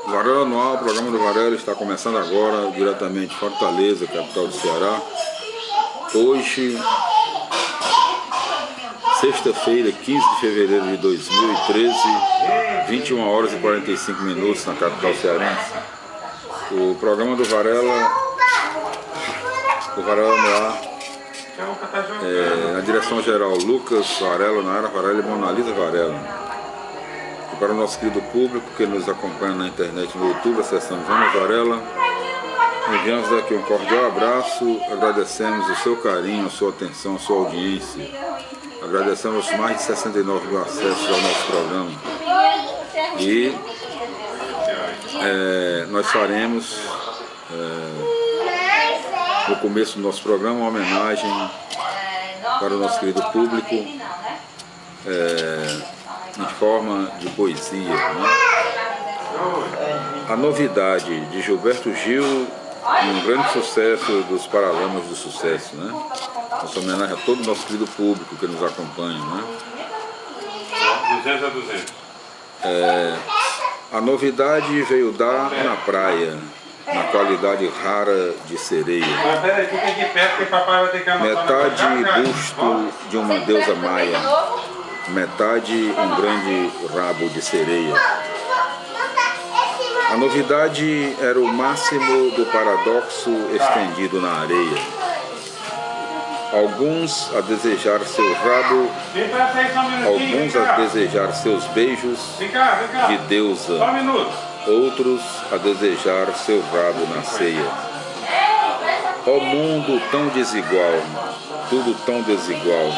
Varela no ar, o programa do Varela está começando agora, diretamente de Fortaleza, capital do Ceará. Hoje, sexta-feira, 15 de fevereiro de 2013, 21 horas e 45 minutos na capital cearense. O programa do Varela no ar, na direção geral Lucas Varela, Nara Varela e Monalisa Varela. E para o nosso querido público que nos acompanha na internet, no YouTube, acessando Vamos Varela, enviamos daqui um cordial abraço, agradecemos o seu carinho, a sua atenção, a sua audiência. Agradecemos mais de 69 mil acessos ao nosso programa. E nós faremos, no começo do nosso programa, uma homenagem para o nosso querido público, em forma de poesia, né? A novidade de Gilberto Gil, um grande sucesso dos Paralamas do Sucesso, né? Nossa homenagem a todo o nosso querido público que nos acompanha, né? 200 a 200. A novidade veio dar na praia, na qualidade rara de sereia. Mas peraí, fica aqui perto que papai vai ter que anotar. Metade busto de uma deusa maia, metade um grande rabo de sereia. A novidade era o máximo do paradoxo estendido na areia. Alguns a desejar seu rabo, alguns a desejar seus beijos de deusa, outros a desejar seu rabo na ceia. Ó mundo tão desigual, tudo tão desigual.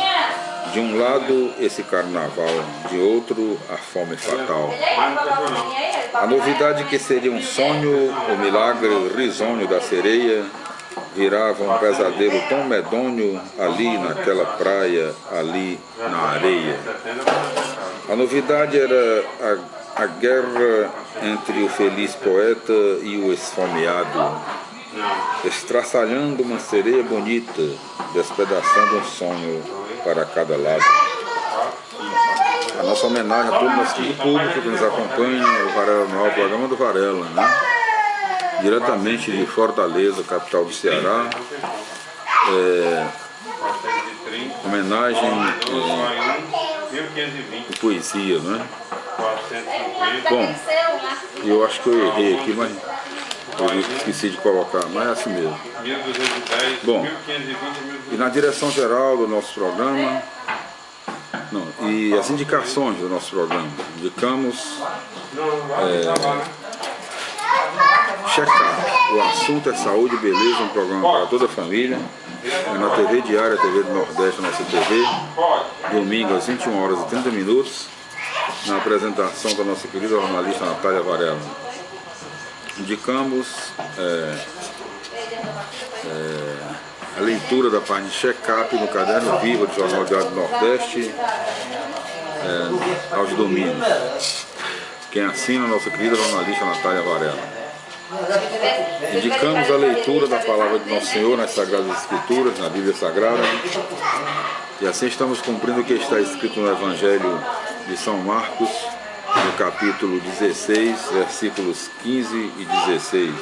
De um lado esse carnaval, de outro a fome fatal. A novidade que seria um sonho, o milagre risonho da sereia, virava um pesadelo tão medonho ali naquela praia, ali na areia. A novidade era a guerra entre o feliz poeta e o esfomeado, estraçalhando uma sereia bonita, despedaçando um sonho para cada lado. A nossa homenagem a todo o nosso público que nos acompanha, o Varela no ar, o programa do Varela, né? Diretamente de Fortaleza, capital do Ceará. Homenagem de poesia, né? Bom, eu acho que eu errei aqui, mas eu esqueci de colocar, mas é assim mesmo. Bom, e na direção geral do nosso programa, e as indicações do nosso programa, indicamos check-up. O assunto é saúde e beleza, um programa para toda a família. É na TV Diária, TV do Nordeste, nossa TV, domingo às 21 horas e 30 minutos, na apresentação da nossa querida jornalista Natália Varela. Indicamos a leitura da página de check-up no Caderno Viva do Jornal Diário do Nordeste, aos domingos. Quem assina, a nossa querida jornalista Natália Varela. Indicamos a leitura da palavra de Nosso Senhor nas Sagradas Escrituras, na Bíblia Sagrada, e assim estamos cumprindo o que está escrito no Evangelho de São Marcos, no capítulo 16, versículos 15 e 16.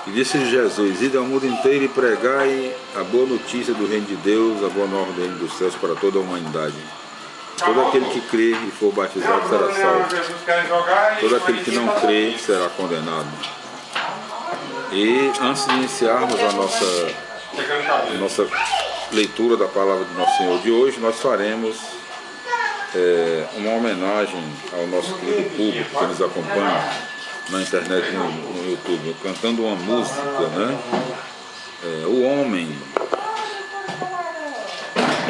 E disse Jesus: ide ao mundo inteiro e pregai a boa notícia do reino de Deus, a boa nova do reino dos céus para toda a humanidade. Todo aquele que crê e for batizado será salvo. Todo aquele que não crê será condenado. E antes de iniciarmos a nossa leitura da palavra do Nosso Senhor de hoje, nós faremos uma homenagem ao nosso querido público que nos acompanha na internet, no YouTube, cantando uma música, né? O Homem,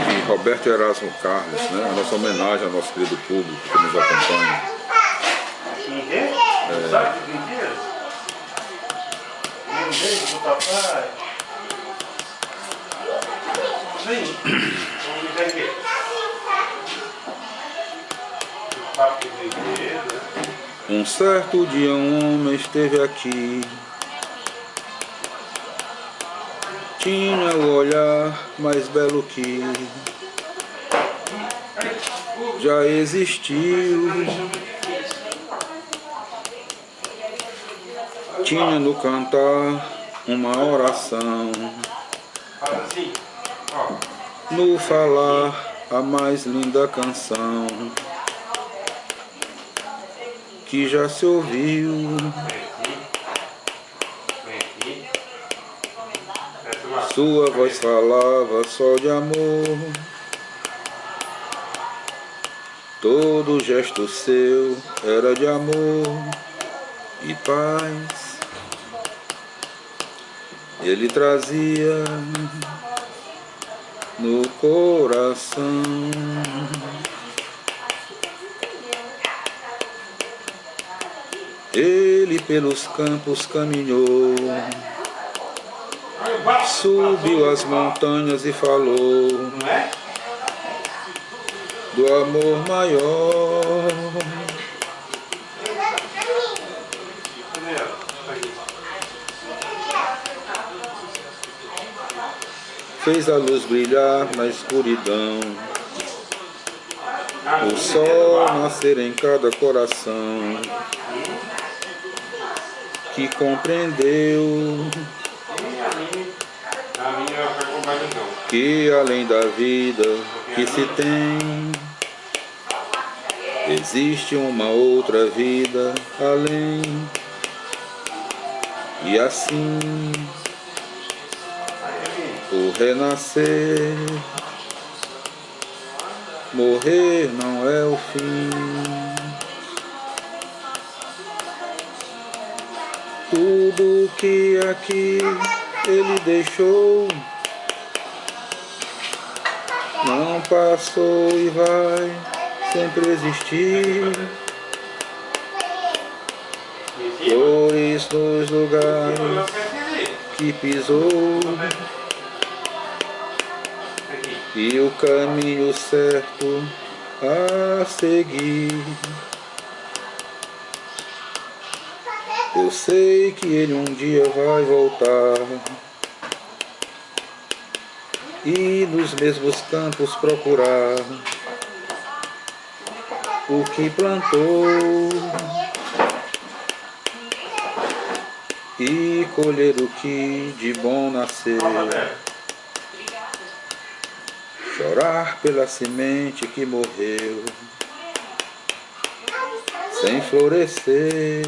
de Roberto Erasmo Carlos, né? A nossa homenagem ao nosso querido público que nos acompanha. Um certo dia um homem esteve aqui, tinha o olhar mais belo que já existiu. Tinha no cantar uma oração, no falar a mais linda canção que já se ouviu. Sua voz falava só de amor, todo gesto seu era de amor e paz. Ele trazia no coração. Ele pelos campos caminhou, subiu as montanhas e falou do amor maior. Fez a luz brilhar na escuridão, o sol nascer em cada coração que compreendeu que além da vida que se tem, existe uma outra vida além. E assim o renascer, morrer não é o fim. Tudo que aqui ele deixou não passou e vai sempre existir. Flores nos lugares que pisou e o caminho certo a seguir. Eu sei que ele um dia vai voltar e nos mesmos campos procurar o que plantou e colher o que de bom nasceu. Chorar pela semente que morreu sem florescer,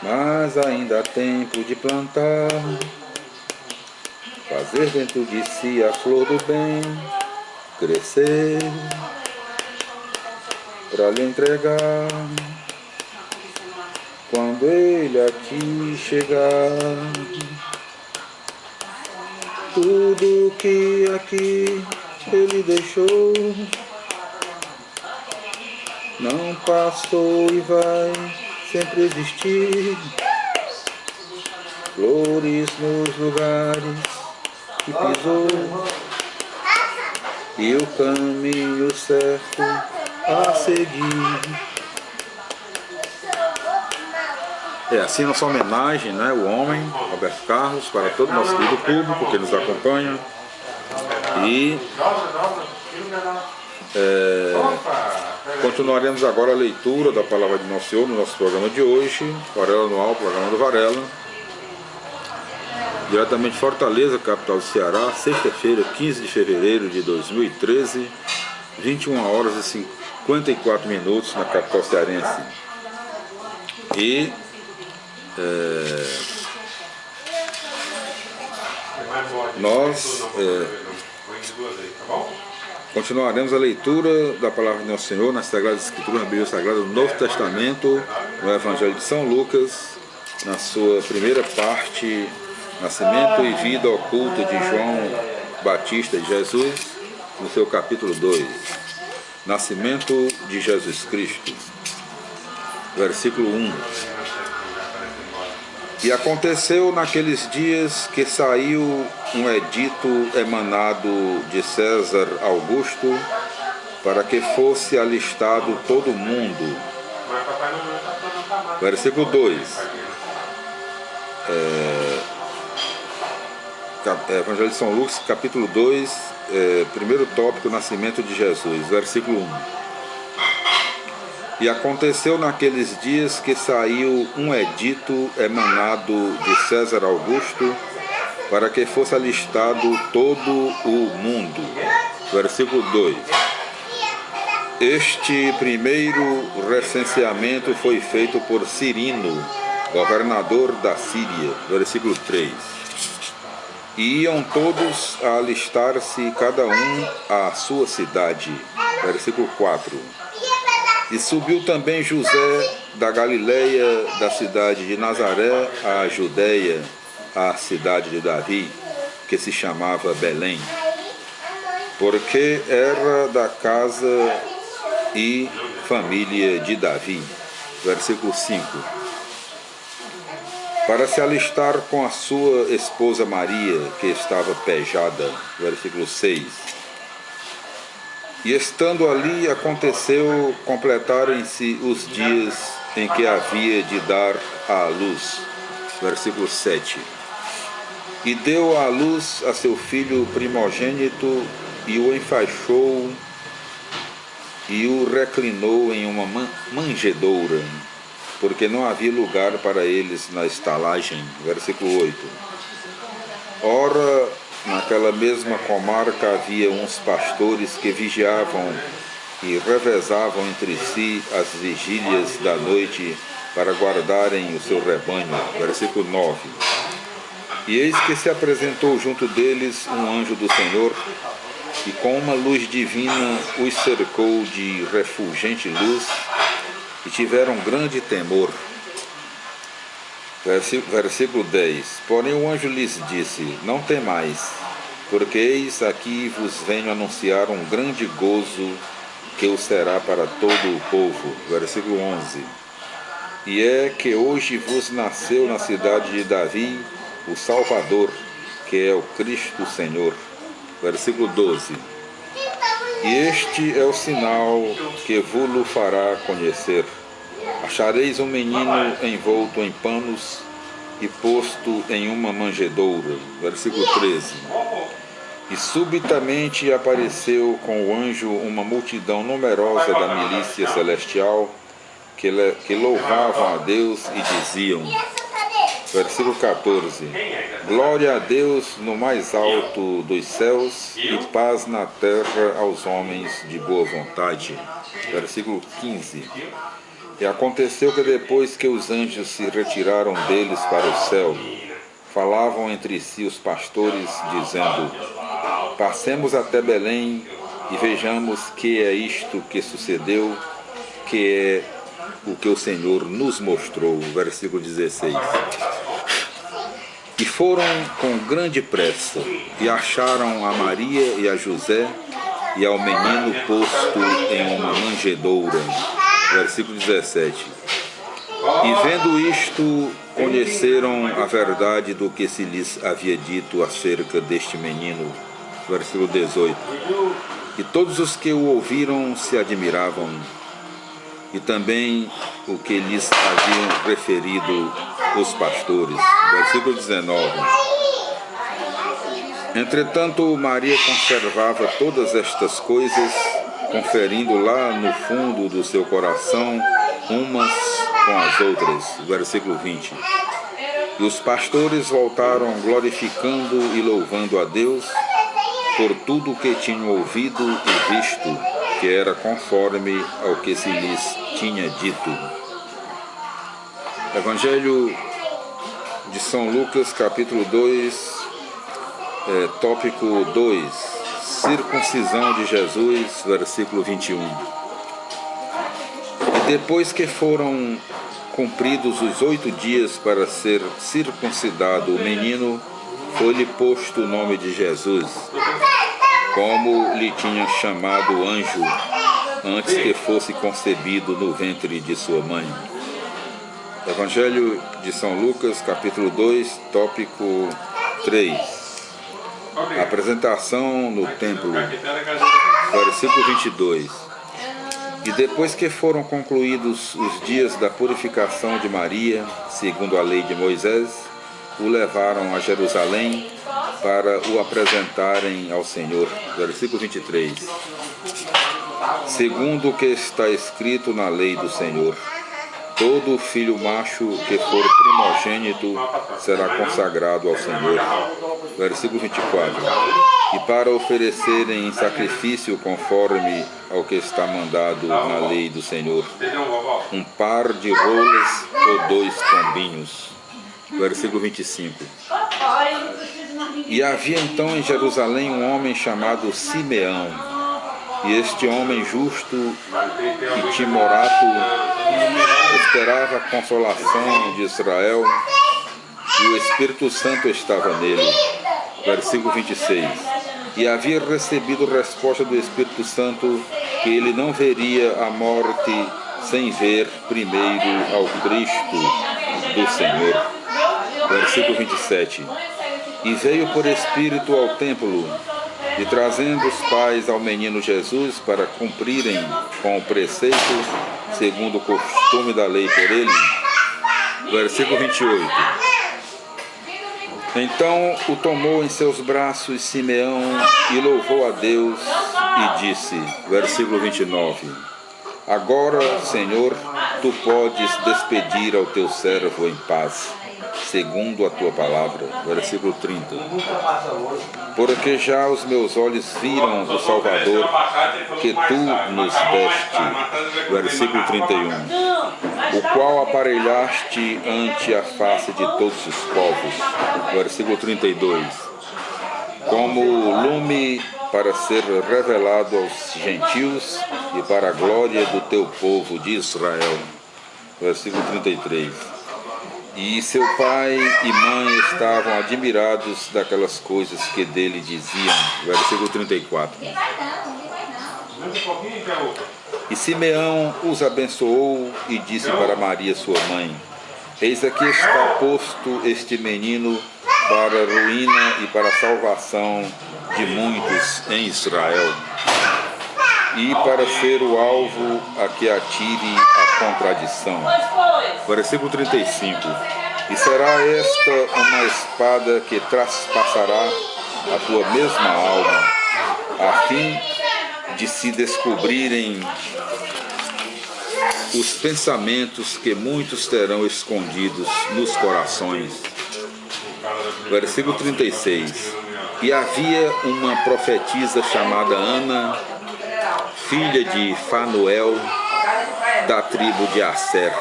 mas ainda há tempo de plantar, fazer dentro de si a flor do bem crescer, para lhe entregar quando ele aqui chegar. Tudo que aqui ele deixou não passou e vai sempre existir. Flores nos lugares que pisou e o caminho certo a seguir. É assim nossa homenagem, né? O homem, Roberto Carlos, para todo o nosso querido público que nos acompanha. E continuaremos agora a leitura da Palavra de Nosso Senhor no nosso programa de hoje, Varela Anual, programa do Varela. Diretamente de Fortaleza, capital do Ceará, sexta-feira, 15 de fevereiro de 2013, 21 horas e 54 minutos na capital cearense. E nós continuaremos a leitura da Palavra de Nosso Senhor nas Sagradas Escrituras, na Bíblia Sagrada do Novo Testamento, no Evangelho de São Lucas, na sua primeira parte, Nascimento e Vida Oculta de João Batista de Jesus, no seu capítulo 2, Nascimento de Jesus Cristo, versículo 1. E aconteceu naqueles dias que saiu um edito emanado de César Augusto para que fosse alistado todo mundo. Versículo 2. Evangelho de São Lucas, capítulo 2, primeiro tópico, nascimento de Jesus, versículo 1. E aconteceu naqueles dias que saiu um edito emanado de César Augusto para que fosse alistado todo o mundo. Versículo 2. Este primeiro recenseamento foi feito por Cirino, governador da Síria. Versículo 3. E iam todos a alistar-se, cada um à sua cidade. Versículo 4. E subiu também José da Galileia, da cidade de Nazaré, à Judeia, à cidade de Davi, que se chamava Belém, porque era da casa e família de Davi. Versículo 5. Para se alistar com a sua esposa Maria, que estava pejada. Versículo 6. E estando ali, aconteceu completarem-se os dias em que havia de dar à luz. Versículo 7. E deu à luz a seu filho primogênito, e o enfaixou, e o reclinou em uma manjedoura, porque não havia lugar para eles na estalagem. Versículo 8. Ora, naquela mesma comarca havia uns pastores que vigiavam e revezavam entre si as vigílias da noite para guardarem o seu rebanho. Versículo 9. E eis que se apresentou junto deles um anjo do Senhor, e com uma luz divina os cercou de refulgente luz, e tiveram grande temor. Versículo 10. Porém o anjo lhes disse: não temais, porque eis aqui vos venho anunciar um grande gozo, que o será para todo o povo. Versículo 11. E é que hoje vos nasceu na cidade de Davi o Salvador, que é o Cristo Senhor. Versículo 12. E este é o sinal que vos fará conhecer. Achareis um menino envolto em panos e posto em uma manjedoura. Versículo 13. E subitamente apareceu com o anjo uma multidão numerosa da milícia celestial, que louvavam a Deus e diziam. Versículo 14. Glória a Deus no mais alto dos céus, e paz na terra aos homens de boa vontade. Versículo 15. E aconteceu que depois que os anjos se retiraram deles para o céu, falavam entre si os pastores, dizendo: passemos até Belém e vejamos que é isto que sucedeu, que é o que o Senhor nos mostrou. Versículo 16. E foram com grande pressa, e acharam a Maria e a José, e ao menino posto em uma manjedoura. Versículo 17. E vendo isto, conheceram a verdade do que se lhes havia dito acerca deste menino. Versículo 18. E todos os que o ouviram se admiravam, e também o que lhes haviam referido os pastores. Versículo 19. Entretanto, Maria conservava todas estas coisas, conferindo lá no fundo do seu coração umas com as outras. Versículo 20. E os pastores voltaram glorificando e louvando a Deus por tudo o que tinham ouvido e visto, que era conforme ao que se lhes tinha dito. Evangelho de São Lucas, capítulo 2, tópico 2, circuncisão de Jesus, versículo 21. E depois que foram cumpridos os 8 dias para ser circuncidado o menino, foi-lhe posto o nome de Jesus, como lhe tinha chamado o anjo, antes que fosse concebido no ventre de sua mãe. Evangelho de São Lucas, capítulo 2, tópico 3. Apresentação no templo, versículo 22. E depois que foram concluídos os dias da purificação de Maria, segundo a lei de Moisés, o levaram a Jerusalém para o apresentarem ao Senhor. Versículo 23. Segundo o que está escrito na lei do Senhor, todo filho macho que for primogênito será consagrado ao Senhor. Versículo 24. E para oferecerem em sacrifício conforme ao que está mandado na lei do Senhor, um par de rolas ou 2 pombinhos. Versículo 25. E havia então em Jerusalém um homem chamado Simeão, e este homem justo e timorato esperava a consolação de Israel, e o Espírito Santo estava nele. Versículo 26. E havia recebido resposta do Espírito Santo que ele não veria a morte sem ver primeiro ao Cristo do Senhor. Versículo 27. E veio por Espírito ao templo, e trazendo os pais ao menino Jesus para cumprirem com o preceito, segundo o costume da lei por ele. Versículo 28. Então o tomou em seus braços Simeão e louvou a Deus e disse, versículo 29, agora, Senhor, tu podes despedir ao teu servo em paz, segundo a tua palavra. Versículo 30. Porque já os meus olhos viram o Salvador que tu nos deste. Versículo 31. O qual aparelhaste ante a face de todos os povos. Versículo 32. Como lume para ser revelado aos gentios e para a glória do teu povo de Israel. Versículo 33. E seu pai e mãe estavam admirados daquelas coisas que dele diziam. Versículo 34. E Simeão os abençoou e disse para Maria, sua mãe, eis aqui está posto este menino para a ruína e para a salvação de muitos em Israel, e para ser o alvo a que atire a contradição. Versículo 35. E será esta uma espada que traspassará a tua mesma alma, a fim de se descobrirem os pensamentos que muitos terão escondidos nos corações. Versículo 36. E havia uma profetisa chamada Ana, filha de Fanuel, da tribo de Asser.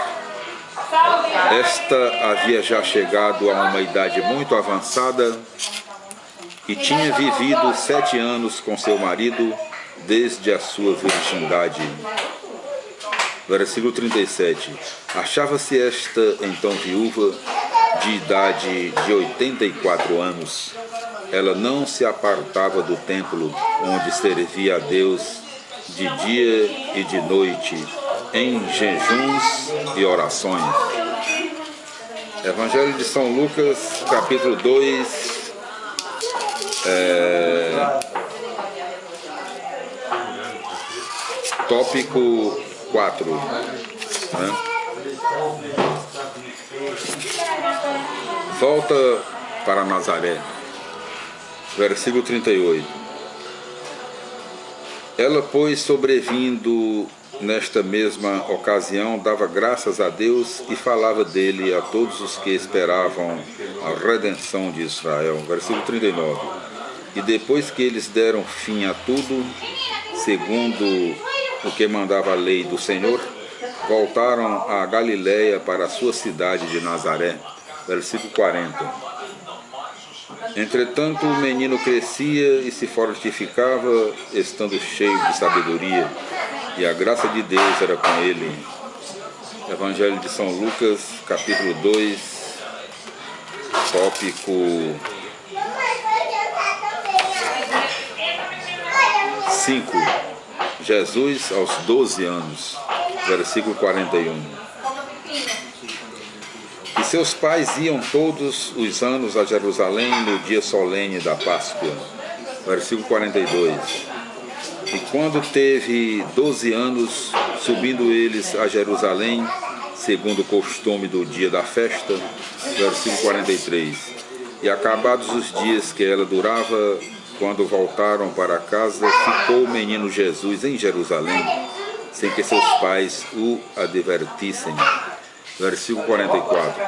Esta havia já chegado a uma idade muito avançada e tinha vivido 7 anos com seu marido desde a sua virgindade. Versículo 37. Achava-se esta então viúva de idade de 84 anos. Ela não se apartava do templo onde servia a Deus de dia e de noite, em jejuns e orações. Evangelho de São Lucas, capítulo 2, tópico 4. Né? Volta para Nazaré. Versículo 38. Ela, pois, sobrevindo nesta mesma ocasião, dava graças a Deus e falava dele a todos os que esperavam a redenção de Israel. Versículo 39. E depois que eles deram fim a tudo, segundo o que mandava a lei do Senhor, voltaram a Galiléia para a sua cidade de Nazaré. Versículo 40. Entretanto, o menino crescia e se fortificava, estando cheio de sabedoria, e a graça de Deus era com ele. Evangelho de São Lucas, capítulo 2, tópico 5. Jesus aos 12 anos, versículo 41. E seus pais iam todos os anos a Jerusalém no dia solene da Páscoa. Versículo 42. E quando teve 12 anos, subindo eles a Jerusalém, segundo o costume do dia da festa, Versículo 43. E acabados os dias que ela durava, quando voltaram para casa, ficou o menino Jesus em Jerusalém, sem que seus pais o advertissem. Versículo 44.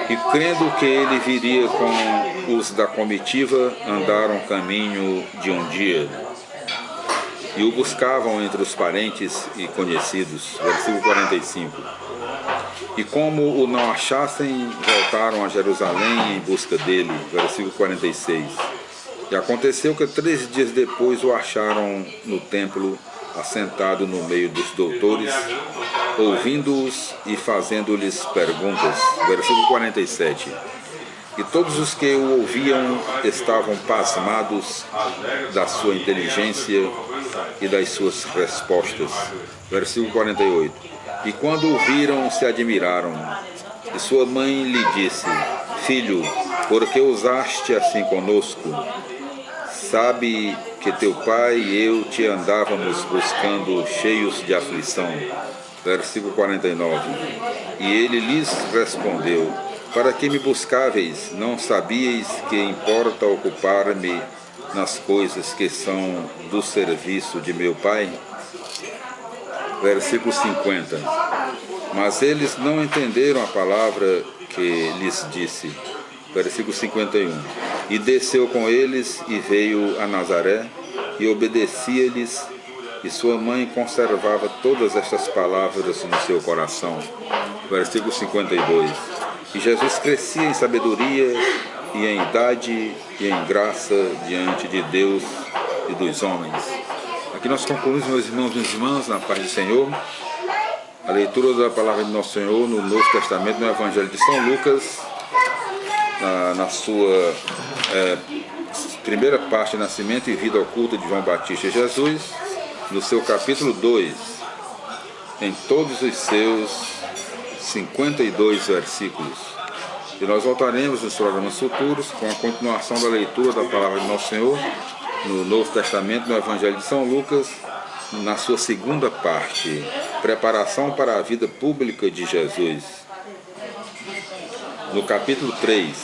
E crendo que ele viria com os da comitiva, andaram caminho de um dia. E o buscavam entre os parentes e conhecidos. Versículo 45. E como o não achassem, voltaram a Jerusalém em busca dele. Versículo 46. E aconteceu que 3 dias depois o acharam no templo, assentado no meio dos doutores, ouvindo-os e fazendo-lhes perguntas. Versículo 47. E todos os que o ouviam estavam pasmados da sua inteligência e das suas respostas. Versículo 48. E quando o viram, se admiraram. E sua mãe lhe disse: Filho, por que usaste assim conosco? Sabe que teu pai e eu te andávamos buscando cheios de aflição. Versículo 49. E ele lhes respondeu: Para que me buscáveis? Não sabíeis que importa ocupar-me nas coisas que são do serviço de meu pai? Versículo 50. Mas eles não entenderam a palavra que lhes disse. Versículo 51. E desceu com eles e veio a Nazaré e obedecia-lhes, e sua mãe conservava todas estas palavras no seu coração. Versículo 52. E Jesus crescia em sabedoria e em idade e em graça diante de Deus e dos homens. Aqui nós concluímos, meus irmãos e minhas irmãs, na paz do Senhor, a leitura da palavra de Nosso Senhor no Novo Testamento, no Evangelho de São Lucas, na sua primeira parte, Nascimento e Vida Oculta de João Batista e Jesus, no seu capítulo 2, em todos os seus 52 versículos. E nós voltaremos nos programas futuros com a continuação da leitura da palavra de Nosso Senhor no Novo Testamento, no Evangelho de São Lucas, na sua segunda parte, Preparação para a Vida Pública de Jesus. No capítulo 3,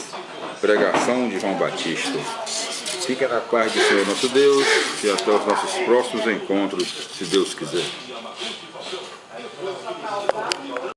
Pregação de João Batista. Fica na paz do Senhor nosso Deus e até os nossos próximos encontros, se Deus quiser.